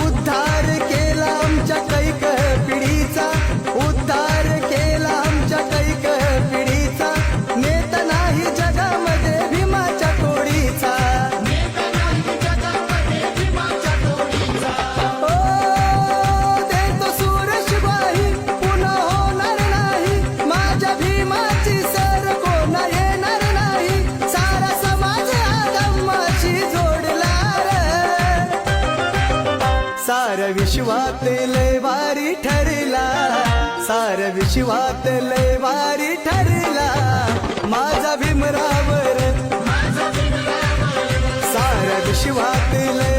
उद्धार केला आमच्या कैक पिढीचा, उद्धार केला आमच्या कैक पिढीचा, नेता नाही जगामध्ये भीमाच्या तोडीचा. ओ देतो सूरज ग्वाही, पुन्हा होणार नाही माझ्या भीमाची सर कोण येणार नाही. सारा समाज आदमाशी जोडला रे, सार विश्वात लय भारी ठरला, सार विश्वात लय भारी ठरला माझा भीमराव रे. सार विश्वात लय